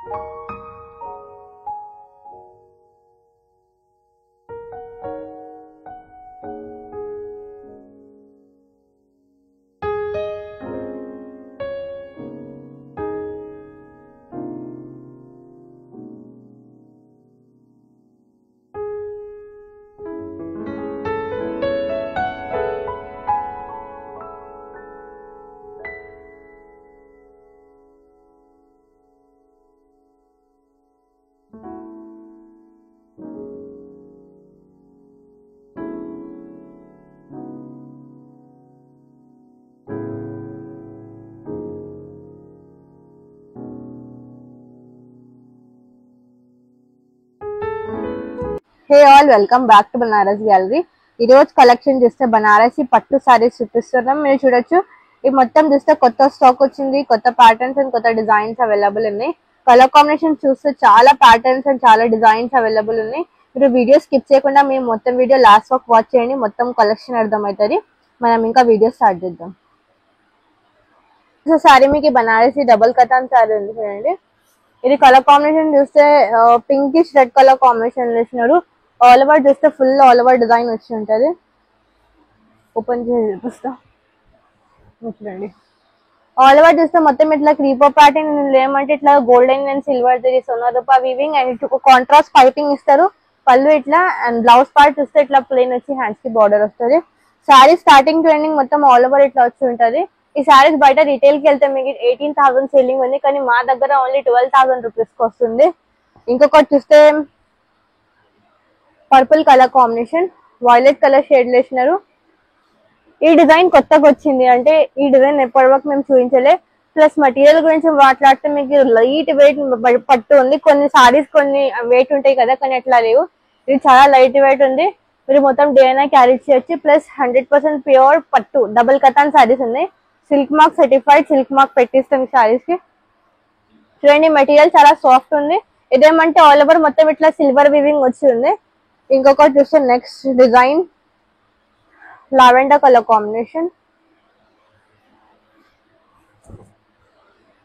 Hey all, welcome back to Banaras Gallery. ఈ రోజు collection చూస్తే బనారసి పట్టు సారీస్ చూపిస్తున్నాం. మీరు చూడొచ్చు ఈ మొత్తం చూస్తే కొత్త స్టాక్ వచ్చింది, కొత్త ప్యాటర్న్స్ అండ్ కొత్త డిజైన్స్ అవైలబుల్ ఉన్నాయి. కలర్ కాంబినేషన్ చూస్తే చాలా ప్యాటర్న్స్ అండ్ చాలా డిజైన్స్ అవైలబుల్ ఉన్నాయి. మీరు వీడియో స్కిప్ చేయకుండా మీరు మొత్తం వీడియో లాస్ట్ వరకు వాచ్ చేయండి, మొత్తం కలెక్షన్ అర్థమవుతుంది. మనం ఇంకా వీడియో స్టార్ట్ చేద్దాం. సో సారీ మీకు బనారసి డబుల్ కథాన్ సారీ ఉంది చూడండి. ఇది కలర్ కాంబినేషన్ చూస్తే పింకిష్ రెడ్ కలర్ కాంబినేషన్ వేసినారు. ఆల్ ఓవర్ చూస్తే ఫుల్ ఆల్ ఓవర్ డిజైన్ వచ్చి ఉంటుంది. ఓపెన్ చేసి చూపిస్తా చూడండి. ఆల్ ఓవర్ చూస్తే మొత్తం ఇట్లా క్రీపర్ ప్యాటర్న్ ఏమంటే ఇట్లా గోల్డెన్ అండ్ సిల్వర్ జరీ సోనా రూపా వీవింగ్ అండ్ కాంట్రాస్ట్ పైపింగ్ ఇస్తారు. పళ్ళు ఇట్లా అండ్ బ్లౌజ్ పార్ట్ చూస్తే ఇట్లా ప్లెయిన్ వచ్చి హ్యాండ్స్ కి బార్డర్ వస్తుంది. శారీ స్టార్టింగ్ టు ఎండింగ్ మొత్తం ఆల్ ఓవర్ ఇట్లా వచ్చి ఉంటుంది. ఈ శారీస్ బయట రిటైల్ కి వెళ్తే మీకు 18,000 సెల్లింగ్ ఉంది, కానీ మా దగ్గర ఓన్లీ 12,000 రూపీస్ కి వస్తుంది. ఇంకొకటి చూస్తే purple colour combination violet colour shade వేసినారు. ఈ డిజైన్ కొత్తగా వచ్చింది, అంటే ఈ డిజైన్ ఎప్పటి వరకు మేము చూపించలే. ప్లస్ మెటీరియల్ గురించి మాట్లాడితే మీకు లైట్ వెయిట్ పట్టు ఉంది. కొన్ని సారీస్ కొన్ని వెయిట్ ఉంటాయి కదా, కానీ అట్లా లేవు. ఇది చాలా లైట్ వెయిట్ ఉంది. మీరు మొత్తం డే అయినా క్యారీ చేయొచ్చు. ప్లస్ 100% ప్యూర్ పట్టు డబుల్ కథాన్ సారీస్ ఉన్నాయి. Silk mark certified silk mark పెట్టిస్తాం ఈ సారీస్ కి. చూడండి మెటీరియల్ చాలా సాఫ్ట్ ఉంది. ఇదేమంటే ఆల్ ఓవర్ మొత్తం ఇట్లా సిల్వర్ వీవింగ్ వచ్చి ఉంది. ఇంకొకటి చూస్తే next design lavender colour combination.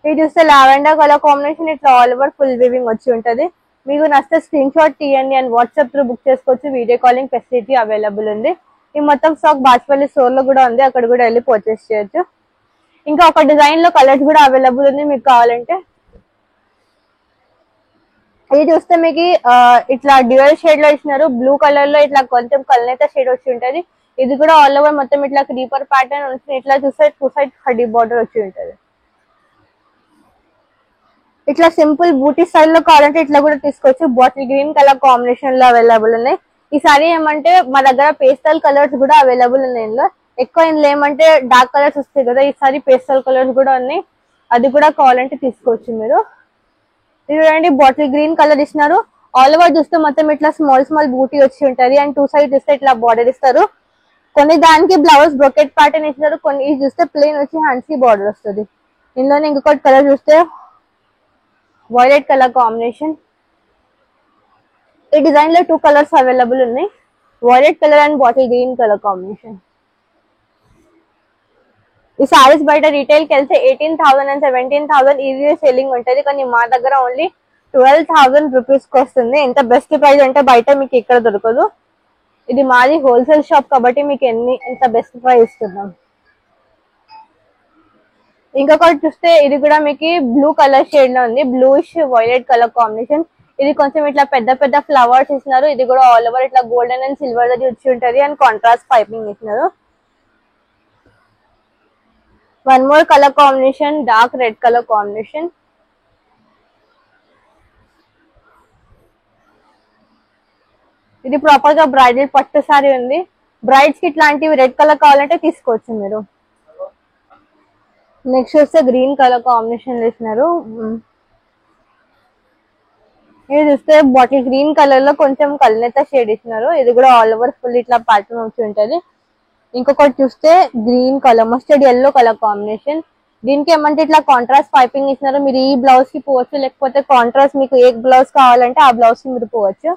ఇది చూస్తే లావెండర్ కలర్ కాంబినేషన్ ఇట్లా ఆల్ ఓవర్ ఫుల్ వీవింగ్ వచ్చి ఉంటుంది. మీకు నచ్చితే స్క్రీన్ షాట్ తీయండి అండ్ వాట్సాప్ త్రూ బుక్ చేసుకోవచ్చు. వీడియో కాలింగ్ ఫెసిలిటీ అవైలబుల్ ఉంది. ఈ మొత్తం స్టాక్ బాచ్పల్లి స్టోర్ లో కూడా ఉంది, అక్కడ కూడా వెళ్ళి పర్చేస్ చేయొచ్చు. ఇంకా ఒక డిజైన్ లో కలర్స్ కూడా అవైలబుల్ ఉంది మీకు కావాలంటే. ఇది చూస్తే మీకు ఇట్లా డ్యూయల్ షేడ్ లో ఇచ్చినారు. బ్లూ కలర్ లో ఇట్లా కొంచెం కల్నేత షేడ్ వచ్చి ఉంటది. ఇది కూడా ఆల్ ఓవర్ మొత్తం ఇట్లా క్రీపర్ ప్యాటర్న్ వచ్చి ఇట్లా చూస్తే టూ సైడ్ హడీ బార్డర్ వచ్చి ఉంటది. ఇట్లా సింపుల్ బూటీ స్టైల్ లో కావాలంటే ఇట్లా కూడా తీసుకోవచ్చు. బాటిల్ గ్రీన్ కలర్ కాంబినేషన్ లో అవైలబుల్ ఉన్నాయి. ఈ సారీ ఏమంటే మా దగ్గర పేస్టల్ కలర్స్ కూడా అవైలబుల్ ఉన్నాయి. ఇందులో ఎక్కువ ఇందులో ఏమంటే డార్క్ కలర్స్ వస్తాయి కదా, ఈ సారీ పేస్టల్ కలర్స్ కూడా ఉన్నాయి. అది కూడా కావాలంటే తీసుకోవచ్చు మీరు. చూడండి బాటిల్ గ్రీన్ కలర్ ఇస్తున్నారు. ఆల్ ఓవర్ చూస్తే మొత్తం ఇట్లా స్మాల్ స్మాల్ బూటీ వచ్చి ఉంటది అండ్ టూ సైడ్ చూస్తే ఇట్లా బార్డర్ ఇస్తారు. కొన్ని దానికి బ్లౌజ్ బ్రొకెట్ ప్యాటర్న్ ఇస్తారు, కొన్ని చూస్తే ప్లెయిన్ వచ్చి హ్యాండ్స్ కి బార్డర్ వస్తుంది. ఇందులోనే ఇంకొకటి కలర్ చూస్తే వైలెట్ కలర్ కాంబినేషన్. ఈ డిజైన్ లో 2 కలర్స్ అవైలబుల్ ఉన్నాయి, violet colour and bottle green colour combination. ఈ సారీస్ బయట రిటైల్ కి వెళ్తే 18,000 అండ్ 17,000 ఈజీ సెల్లింగ్ ఉంటుంది, కానీ మా దగ్గర ఓన్లీ 12,000 రూపీస్ కి వస్తుంది. ఎంత బెస్ట్ ప్రైస్ అంటే బయట మీకు ఇక్కడ దొరకదు. ఇది మాది హోల్సేల్ షాప్ కాబట్టి మీకు ఎంత బెస్ట్ ప్రైస్ ఇస్తున్నాం. ఇంకొకటి చూస్తే ఇది కూడా మీకు బ్లూ కలర్ షేడ్ లో ఉంది, బ్లూయిష్ వైలెట్ కలర్ కాంబినేషన్. ఇది కొంచెం ఇట్లా పెద్ద పెద్ద ఫ్లవర్స్ ఇస్తున్నారు. ఇది కూడా ఆల్ ఓవర్ ఇట్లా గోల్డెన్ అండ్ సిల్వర్ వచ్చి ఉంటది అండ్ కాంట్రాస్ట్ పైపింగ్ ఇస్తున్నారు. One more colour combination dark red colour combination. ఇది ప్రాపర్ గా బ్రైడల్ పట్టు సారీ ఉంది. బ్రైడ్స్ కి ఇట్లాంటివి రెడ్ కలర్ కావాలంటే తీసుకోవచ్చు మీరు. నెక్స్ట్ వస్తే గ్రీన్ కలర్ కాంబినేషన్ వేసినారు. ఇది చూస్తే బాటిల్ గ్రీన్ కలర్ లో కొంచెం కల్నేత షేడ్ ఇచ్చినారు. ఇది కూడా ఆల్ ఓవర్ ఫుల్ ఇట్లా ప్యాటర్న్ వచ్చి ఉంటది. ఇంకొకటి చూస్తే green colour mustard yellow colour combination. దీనికి ఏమంటే ఇట్లా కాంట్రాస్ట్ పైపింగ్ ఇచ్చినారు. మీరు ఈ బ్లౌజ్ కి పోవచ్చు, లేకపోతే కాంట్రాస్ట్ మీకు ఏ బ్లౌజ్ కావాలంటే ఆ బ్లౌజ్ కి మీరు పోవచ్చు.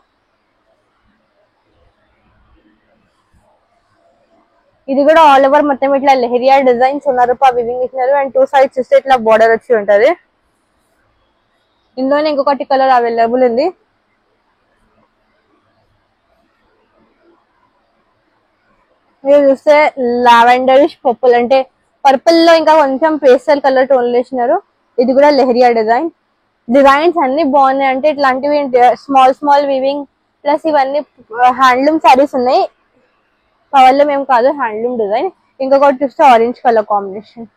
ఇది కూడా ఆల్ ఓవర్ మొత్తం ఇట్లా లెహరియా డిజైన్ సోనా రూపా వివింగ్ ఇచ్చినారు అండ్ టూ సైడ్స్ చూస్తే ఇట్లా బార్డర్ వచ్చి ఉంటది. ఇందులోనే ఇంకొకటి కలర్ అవైలబుల్ ఉంది. మీరు చూస్తే లావెండరిష్ పర్పుల్ అంటే పర్పుల్ లో ఇంకా కొంచెం పేస్టల్ కలర్ టోన్ వేసినారు. ఇది కూడా లెహరియా డిజైన్. డిజైన్స్ అన్ని బాగున్నాయి. అంటే ఇట్లాంటివి స్మాల్ స్మాల్ వీవింగ్ ప్లస్ ఇవన్నీ హ్యాండ్లూమ్ సారీస్ ఉన్నాయి. పవర్లో మేము కాదు, హ్యాండ్లూమ్ డిజైన్. ఇంకొకటి చూస్తే orange colour combination.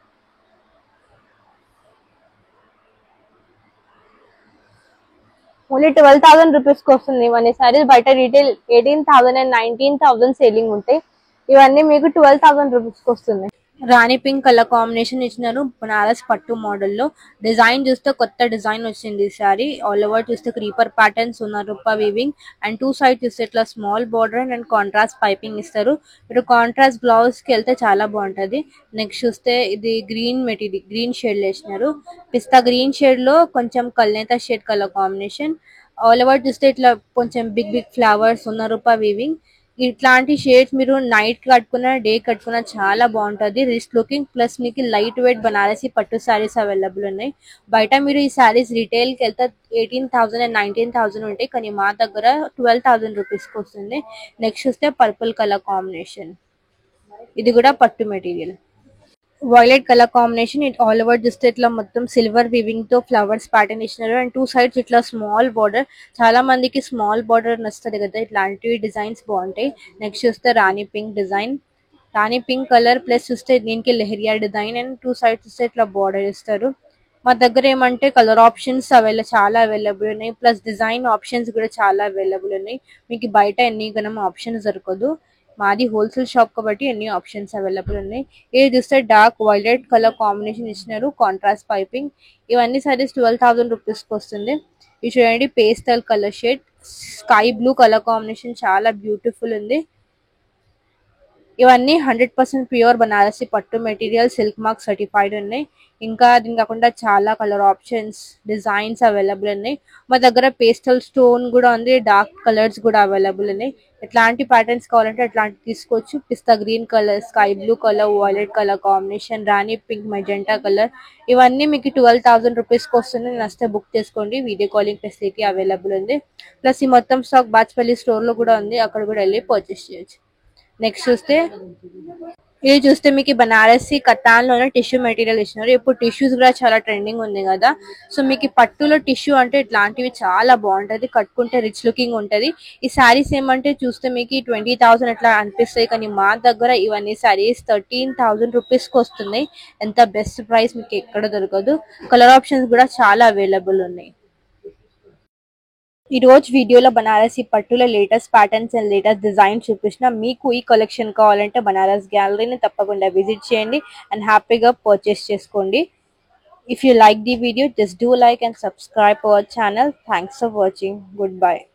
Only 12,000 rupees కి వస్తుంది ఇవన్నీ సారీస్. బయట రీటైల్ 18,000 అండ్ 19,000 సేలింగ్ ఉంటాయి. ఇవన్నీ మీకు 12,000 రూపీస్ కి వస్తుంది. రాణి పింక్ కలర్ కాంబినేషన్ ఇచ్చినారు బనారస్ పట్టు మోడల్లో. డిజైన్ చూస్తే కొత్త డిజైన్ వచ్చింది ఈ సారీ. ఆల్ ఓవర్ చూస్తే క్రీపర్ ప్యాటర్న్స్ ఉన్న రూపా వీవింగ్ అండ్ టూ సైడ్ చూస్తే ఇట్లా small border and contrast piping ఇస్తారు. మీరు కాంట్రాస్ట్ బ్లౌజ్ కి వెళ్తే చాలా బాగుంటది. నెక్స్ట్ చూస్తే ఇది గ్రీన్ మెటీరియల్, గ్రీన్ షేడ్ వేసినారు. పిస్తా గ్రీన్ షేడ్ లో కొంచెం కల్నేత shade colour combination. All over చూస్తే ఇట్లా కొంచెం బిగ్ బిగ్ ఫ్లవర్స్ ఉన్న రూపా వీవింగ్. ఇట్లాంటి షేడ్స్ మీరు నైట్ కట్టుకున్న డే కట్టుకున్న చాలా బాగుంటది. రిచ్ లుకింగ్ ప్లస్ మీకు లైట్ వెయిట్ బనారసి పట్టు సారీస్ అవైలబుల్ ఉన్నాయి. బయట మీరు ఈ సారీస్ రిటైల్ కి వెళ్తే 18,000 అండ్ 19,000 ఉంటాయి. కానీ మా దగ్గర 12,000 రూపీస్ కి వస్తుంది. నెక్స్ట్ చూస్తే పర్పుల్ కలర్ కాంబినేషన్. ఇది కూడా పట్టు material. Violet colour combination. It all over చూస్తే ఇట్లా మొత్తం సిల్వర్ వీవింగ్ తో ఫ్లవర్స్ ప్యాటర్న్ ఇచ్చినారు అండ్ టూ సైడ్స్ ఇట్లా స్మాల్ బార్డర్. చాలా మందికి స్మాల్ బార్డర్ నచ్చుతుంది కదా, ఇట్లాంటివి డిజైన్స్ బాగుంటాయి. నెక్స్ట్ చూస్తే rani pink design, rani pink colour plus చూస్తే దీనికి leheriya design and two sides చూస్తే ఇట్లా బార్డర్ ఇస్తారు. మా దగ్గర ఏమంటే కలర్ ఆప్షన్స్ చాలా అవైలబుల్ ఉన్నాయి. ప్లస్ డిజైన్ ఆప్షన్స్ కూడా చాలా అవైలబుల్ ఉన్నాయి. మీకు బయట ఎన్ని గణం ఆప్షన్స్ దొరకదు. మాది హోల్సేల్ షాప్ కాబట్టి ఎన్ని ఆప్షన్స్ అవైలబుల్ ఉన్నాయి. ఇది చూస్తే డార్క్ వైలెట్ కలర్ కాంబినేషన్ ఇచ్చినారు, కాంట్రాస్ట్ పైపింగ్. ఇవన్నీ సారీస్ 12,000 రూపీస్ కి వస్తుంది. ఇది చూడండి pastel colour shade, sky blue colour combination చాలా బ్యూటిఫుల్ ఉంది. ఇవన్నీ 100% ప్యూర్ బనారసి పట్టు మెటీరియల్, సిల్క్ మార్క్ సర్టిఫైడ్ ఉన్నాయి. ఇంకా దీని కాకుండా చాలా కలర్ ఆప్షన్స్, డిజైన్స్ అవైలబుల్ ఉన్నాయి. మా దగ్గర పేస్టల్ స్టోన్ కూడా ఉంది, డార్క్ కలర్స్ కూడా అవైలబుల్ ఉన్నాయి. ఎట్లాంటి ప్యాటర్న్స్ కావాలంటే అట్లాంటి తీసుకోవచ్చు. పిస్తా green colour, sky blue colour, violet colour combination, రాణి పింక్, మెజెంటా కలర్. ఇవన్నీ మీకు 12,000 రూపీస్కి వస్తుంది. నచ్చితే బుక్ చేసుకోండి. వీడియో కాలింగ్ ఫెసిలిటీ అవైలబుల్ ఉంది. ప్లస్ ఈ మొత్తం స్టాక్ బాచ్పల్లి స్టోర్లో కూడా ఉంది, అక్కడ కూడా వెళ్ళి పర్చేస్ చేయొచ్చు. నెక్స్ట్ చూస్తే ఇది చూస్తే మీకు బనారసి కతాన్లోనే టిష్యూ మెటీరియల్ ఇచ్చినారు. ఇప్పుడు టిష్యూస్ కూడా చాలా ట్రెండింగ్ ఉంది కదా, సో మీకు పట్టులో టిష్యూ అంటే ఇట్లాంటివి చాలా బాగుంటది. కట్టుకుంటే రిచ్ లుకింగ్ ఉంటది. ఈ శారీస్ ఏమంటే చూస్తే మీకు 20,000 అట్లా అనిపిస్తాయి. కానీ మా దగ్గర ఇవన్నీ శారీస్ 13,000 రూపీస్కి వస్తున్నాయి. ఎంత బెస్ట్ ప్రైస్ మీకు ఎక్కడ దొరకదు. కలర్ ఆప్షన్స్ కూడా చాలా అవైలబుల్ ఉన్నాయి. ఈ రోజు వీడియోలో బనారసి పట్టుల latest patterns and latest design చూపించిన. మీకు ఈ కలెక్షన్ కావాలంటే బనారస్ గ్యాలరీని తప్పకుండా విజిట్ చేయండి అండ్ హ్యాపీగా పర్చేస్ చేసుకోండి. If you like the video, just do like and subscribe our channel. Thanks for watching. Goodbye.